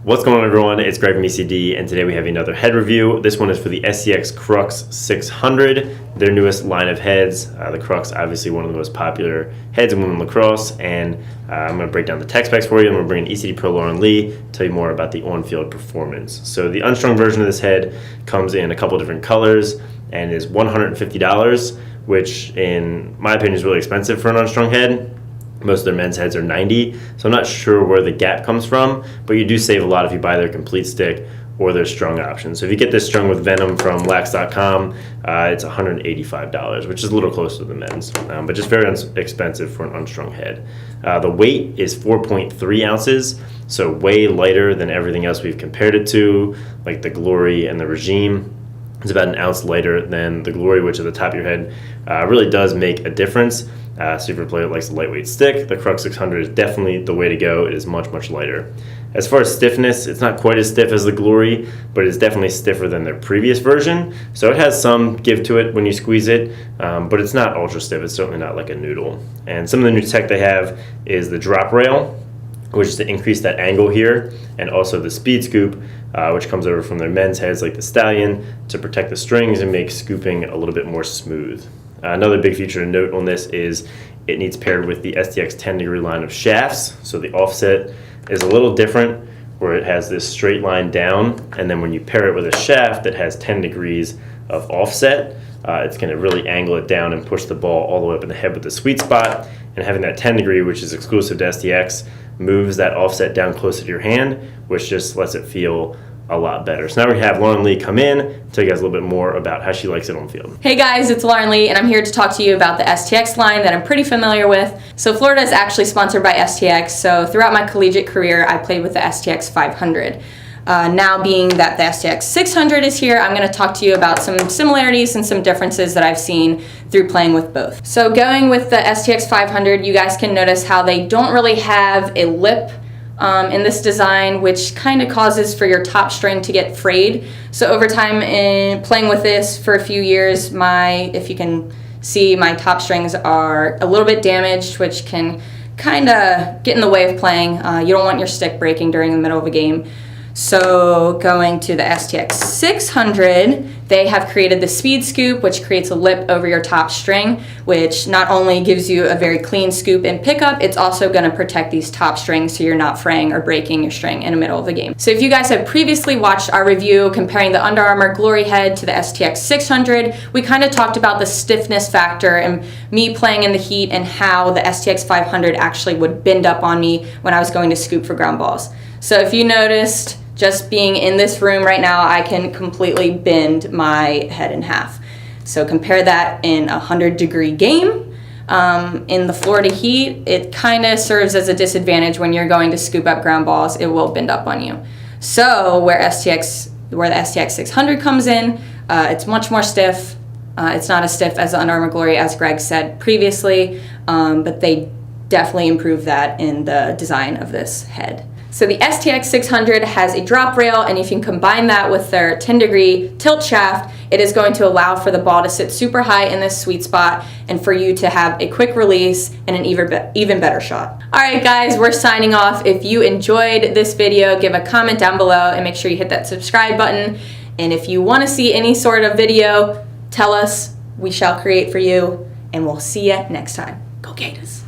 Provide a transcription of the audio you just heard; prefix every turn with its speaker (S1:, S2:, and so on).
S1: What's going on, everyone? It's Greg from ECD, and today we have another head review. This one is for the STX Crux 600, their newest line of heads. The Crux, obviously one of the most popular heads in women lacrosse, and I'm going to break down the tech specs for you. I'm going to bring in ECD Pro Lauren Lee, tell you more about the on-field performance. So the unstrung version of this head comes in a couple different colors and is $150, which in my opinion is really expensive for an unstrung head. Most of their men's heads are $90, so I'm not sure where the gap comes from, but you do save a lot if you buy their complete stick or their strung option. So if you get this strung with Venom from Lax.com, it's $185, which is a little closer to the men's, but just very expensive for an unstrung head. The weight is 4.3 ounces, so way lighter than everything else we've compared it to, like the Glory and the Regime. It's about an ounce lighter than the Glory, which at the top of your head really does make a difference. So if you're a player that likes a lightweight stick, the Crux 600 is definitely the way to go. It is much, much lighter. As far as stiffness, it's not quite as stiff as the Glory, but it's definitely stiffer than their previous version. So it has some give to it when you squeeze it, but it's not ultra stiff. It's certainly not like a noodle. And some of the new tech they have is the drop rail, which is to increase that angle here, and also the speed scoop, which comes over from their men's heads like the Stallion to protect the strings and make scooping a little bit more smooth. Another big feature to note on this is it needs paired with the STX 10-degree line of shafts. So the offset is a little different, where it has this straight line down, and then when you pair it with a shaft that has 10 degrees of offset, it's going to really angle it down and push the ball all the way up in the head with the sweet spot. And having that 10 degree, which is exclusive to STX, moves that offset down closer to your hand, which just lets it feel a lot better. So now we have Lauren Lee come in, tell you guys a little bit more about how she likes it on field.
S2: Hey guys, it's Lauren Lee, and I'm here to talk to you about the STX line that I'm pretty familiar with. So Florida is actually sponsored by STX, so throughout my collegiate career, I played with the STX 500. Now being that the STX 600 is here, I'm going to talk to you about some similarities and some differences that I've seen through playing with both. So going with the STX 500, you guys can notice how they don't really have a lip in this design, which kind of causes for your top string to get frayed. So over time in playing with this for a few years, if you can see, my top strings are a little bit damaged, which can kind of get in the way of playing. You don't want your stick breaking during the middle of a game. So going to the STX 600, they have created the speed scoop, which creates a lip over your top string, which not only gives you a very clean scoop and pickup, it's also going to protect these top strings so you're not fraying or breaking your string in the middle of the game. So if you guys have previously watched our review comparing the Under Armour Glory head to the STX 600, we kind of talked about the stiffness factor and me playing in the heat and how the STX 500 actually would bend up on me when I was going to scoop for ground balls. So if you noticed, just being in this room right now, I can completely bend my head in half. So compare that in a 100-degree game. In the Florida heat, it kind of serves as a disadvantage when you're going to scoop up ground balls. It will bend up on you. So where the STX 600 comes in, it's much more stiff. It's not as stiff as the Under Armour Glory, as Greg said previously, but they definitely improved that in the design of this head. So the STX 600 has a drop rail, and if you can combine that with their 10-degree tilt shaft, it is going to allow for the ball to sit super high in this sweet spot and for you to have a quick release and an even better shot. All right, guys, we're signing off. If you enjoyed this video, give a comment down below and make sure you hit that subscribe button. And if you want to see any sort of video, tell us. We shall create for you, and we'll see you next time. Go Gators!